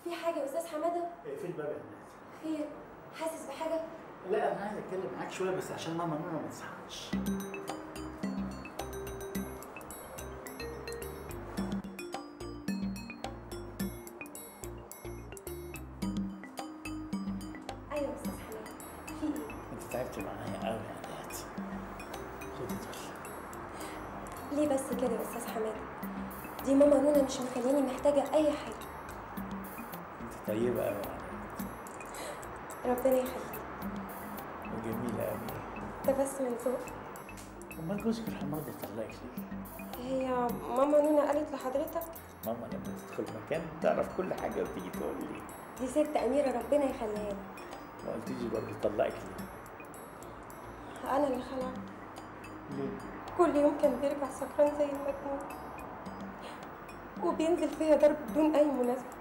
في حاجه يا استاذ حماده؟ في الباب يا هناد. خير؟ حاسس بحاجه؟ لا انا عايز اتكلم معاك شويه بس عشان ماما نونا ما تصحاش. ايوه يا استاذ حماده، في ايه؟ انت تعبت معايا قوي يا هناد. خدي دول. ليه بس كده يا استاذ حماده؟ دي ماما نونا مش مخليني محتاجه اي حاجه. انت طيبه قوي يا هناد. ربنا يخليك. وجميله قوي. ده بس من ذوق. امال جوزك الحمار ده طلقك ليه؟ هي ماما نونا قالت لحضرتك؟ ماما لما تدخل مكان تعرف كل حاجه وتيجي تقول لي. دي ست اميره ربنا يخليها لك. ما قلتيش برضه طلقك ليه؟ انا اللي خلعت. ليه؟ كل يوم كان بيرجع سكران زي المجنون وبينزل فيا ضرب بدون اي مناسبه.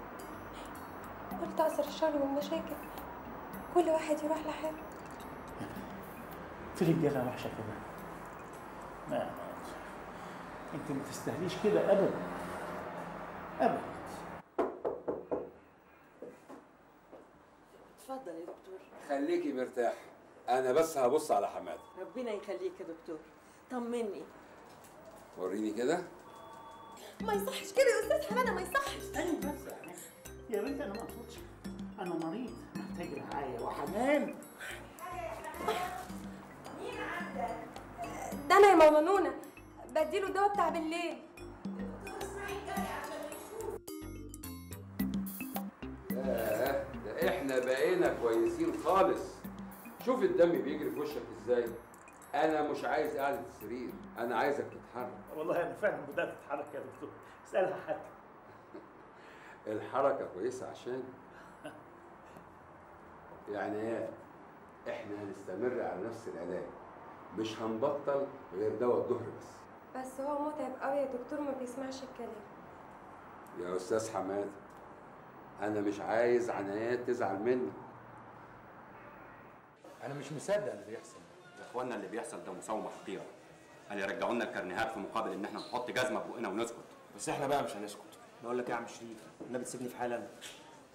قلت اثر الشر والمشاكل كل واحد يروح لحاله. في رجاله وحشه كده. ما انت ما تستاهليش كده ابدا ابدا. اتفضل يا دكتور. خليكي مرتاح، انا بس هبص على حماده. ربنا يخليك يا دكتور، طمني. وريني كده. ما يصحش كده يا استاذ حماده، ما يصحش. استني بس يا بنت، انا ما اقصدش، انا مريض محتاج رعايه وحنان. مين عندك؟ ده انا يا ماما نونا، بديله الدواء بتاع بالليل. ده احنا بقينا كويسين خالص. شوف الدم بيجري في وشك ازاي. انا مش عايز قعده السرير، انا عايزك تتحرك. والله انا فعلا بدات اتحرك يا دكتور، اسالها حتى. الحركه كويسه عشان يعني ايه، احنا هنستمر على نفس العلاج، مش هنبطل غير دواء الظهر بس. بس هو متعب قوي يا دكتور، ما بيسمعش الكلام. يا استاذ حماد، انا مش عايز عنايات تزعل مني. انا مش مصدق اللي بيحصل يا اخوانا، اللي بيحصل ده مساومه حقيره. قال يرجعوا لنا الكرنيهات في مقابل ان احنا نحط جزمه في بقنا ونسكت. بس احنا بقى مش هنسكت. بقول لك ايه يا عم شريف، النبي تسيبني في حالي.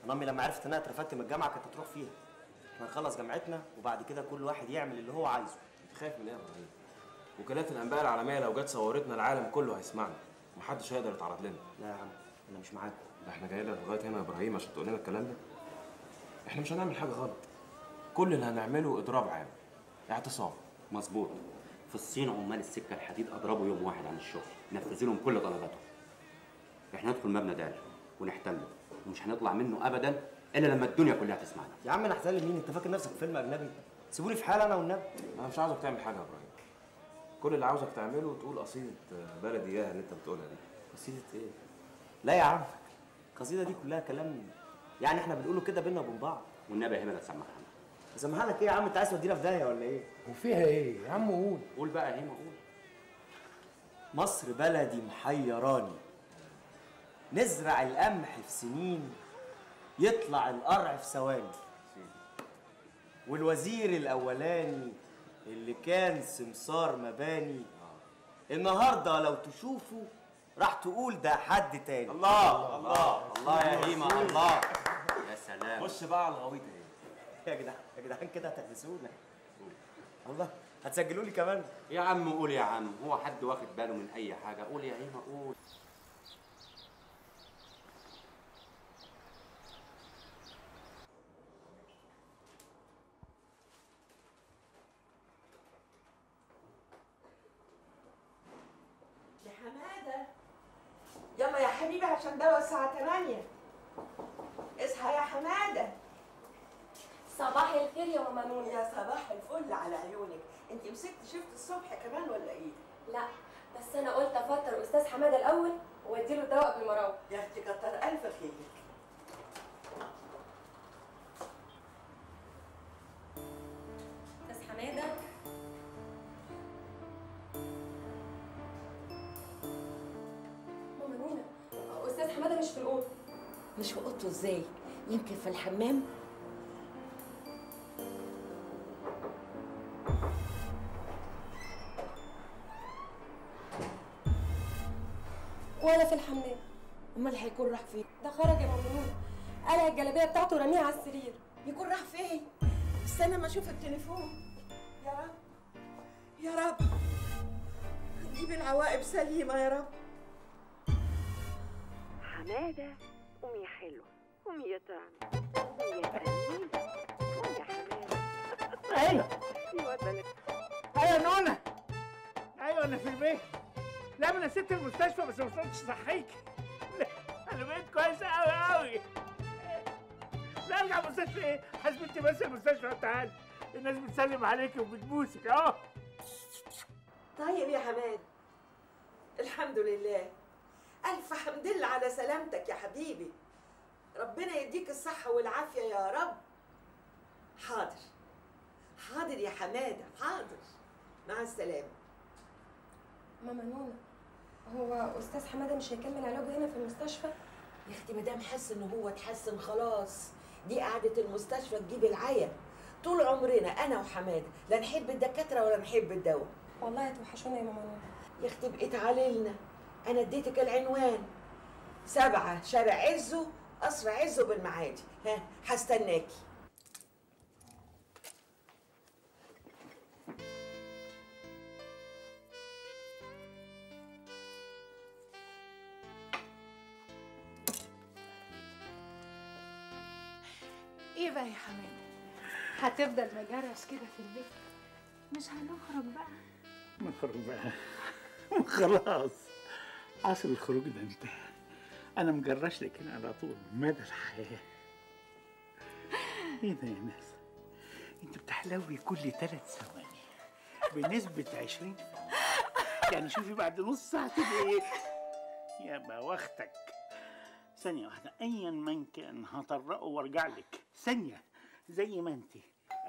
انا امي لما عرفت ان انا اترفدت من الجامعه كانت هتروح فيها. احنا نخلص جامعتنا وبعد كده كل واحد يعمل اللي هو عايزه. انت خايف من ايه يا ابراهيم؟ وكالات الانباء العالميه لو جت صورتنا العالم كله هيسمعنا، ومحدش هيقدر يتعرض لنا. لا يا عم انا مش معاكم. ده احنا جايين لك لغايه هنا يا ابراهيم عشان تقول لنا الكلام ده؟ احنا مش هنعمل حاجه غلط. كل اللي هنعمله اضراب عام، اعتصام. مظبوط. في الصين عمال السكه الحديد اضربوا يوم واحد عن الشغل، نفذ لهم كل طلباتهم. احنا ندخل مبنى داري ونحتله ومش هنطلع منه ابدا الا لما الدنيا كلها تسمعنا. يا عم انا احتل مين؟ انت فاكر نفسك في فيلم اجنبي؟ سيبوني في حالي انا والنبي. انا مش عاوزك تعمل حاجه يا ابراهيم. كل اللي عاوزك تعمله تقول قصيده بلدي اياها اللي انت بتقولها دي. قصيده ايه؟ لا يا عم، القصيده دي كلها كلام يعني احنا بنقوله كده بينا وبين بعض. والنبي يا هبه لا تسمعها. اسمعها لك ايه يا عم؟ انت عايز تودينا في داهيه ولا ايه؟ وفيها ايه يا عم؟ قول. قول بقى يا هيما، قول. مصر بلدي محيراني، نزرع القمح في سنين يطلع القرع في ثواني. والوزير الاولاني اللي كان سمسار مباني النهارده لو تشوفه راح تقول ده حد تاني. الله الله الله يا هيما الله. يا سلام. خش بقى على الغويطه ايه. يا جدعان يا جدعان كده هتحبسونا والله. هتسجلوا لي كمان؟ يا عم قول يا عم، هو حد واخد باله من اي حاجه؟ قول يا هيما قول. يا حماده يلا يا حبيبي عشان دواء الساعه 8. اصحى يا حماده. صباح الخير يا ماما نونا. يا صباح الفل على عيونك. انت مسكت شفت الصبح كمان ولا ايه؟ لا بس انا قلت افطر استاذ حماده الاول واديله الدواء قبل ما اروح. يا اختي كتر الف خيرك. استاذ حماده. ماما نونا، استاذ حماده مش في الاوضه. مش في اوضته ازاي؟ يمكن في الحمام. ولا في الحمام. امال هيكون راح فين؟ ده خرج يا ماما نونا، قلع الجلابيه بتاعته ورميها على السرير. يكون راح فين؟ استنى ما اشوف التليفون. يا رب يا رب جيب العواقب سليمه يا رب. حماده قوم يا حلو، قوم يا طعم، قوم يا جميل، قوم يا حماده. ايوه يودلك. ايوه نونا، ايوه انا في البيت. لا انا سبت المستشفى بس ما وصلتش صحيكي. انا بقيت كويس قوي قوي. لا ارجع المستشفى ايه؟ حسبتي بس المستشفى وتعالي. الناس بتسلم عليكي وبتبوسك اهو. طيب يا حماد، الحمد لله. الف حمد لله على سلامتك يا حبيبي. ربنا يديك الصحه والعافيه يا رب. حاضر حاضر يا حماده، حاضر. مع السلامه. ماما نونا، هو استاذ حماده مش هيكمل علاجه هنا في المستشفى؟ يا اختي مدام حس ان هو اتحسن خلاص، دي قعده المستشفى تجيب العيا. طول عمرنا انا وحماده لا نحب الدكاتره ولا نحب الدواء. والله هتوحشونا يا ماما نونا. يا اختي بقيت عليلنا. انا اديتك العنوان 7 شارع عزه، قصر عزه بالمعادي. ها هستناكي. ايه بقى يا حماده؟ هتفضل مجرس كده في البيت؟ مش هنخرج بقى؟ نخرج بقى. خلاص عصر الخروج ده انتهى. انا مجرش لك هنا على طول مدى الحياه. ايه ده يا ناس؟ انت بتحلوي كل 3 ثواني بنسبه 20%. يعني شوفي بعد نص ساعه تبقى ايه؟ يا بوختك. ثانية واحدة، أيا من كان هطرقه وارجع لك ثانية زي ما أنت.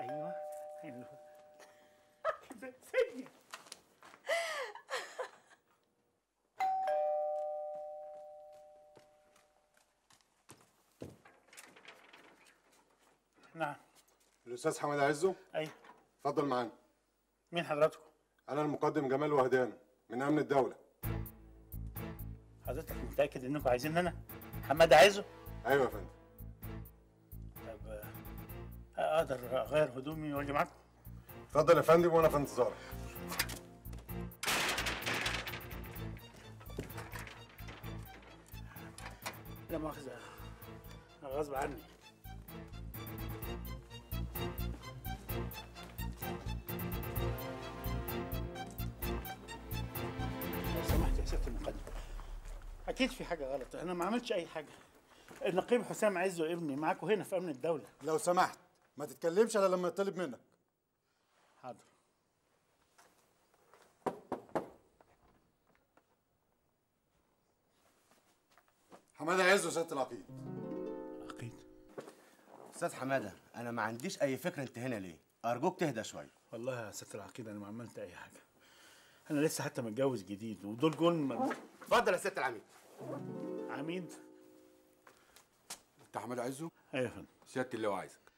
أيوه حلو. ثانية. نعم. الأستاذ حماد عزه؟ أيوه. اتفضل معانا. مين حضراتكم؟ أنا المقدم جمال وهدان من أمن الدولة. حضرتك متأكد إنكم عايزين أنا؟ حماد عزه؟ أيوه يا فندم. طب أقدر أغير هدومي وأجي معاكم؟ اتفضل يا فندم وأنا في انتظارك. لا مؤاخذة، غصب عني. لو سمحت يا سيادة المقدم، أكيد في حاجة غلط. أنا ما عملتش أي حاجة. النقيب حسام عزه ابني معاكم هنا في أمن الدولة. لو سمحت ما تتكلمش إلا لما يطلب منك. حاضر. حمادة عزه سيادة العقيد. عقيد؟ استاذ حماده، انا ما عنديش اي فكره انت هنا ليه. ارجوك تهدى شويه. والله يا سيادة العقيد أنا ما عملت أي حاجة. أنا لسه حتى متجوز جديد ودول جول. اتفضل يا سياده العميد. عميد؟ انت حماد عزه؟ ايوه يا فندم. سياده اللواء عايزك.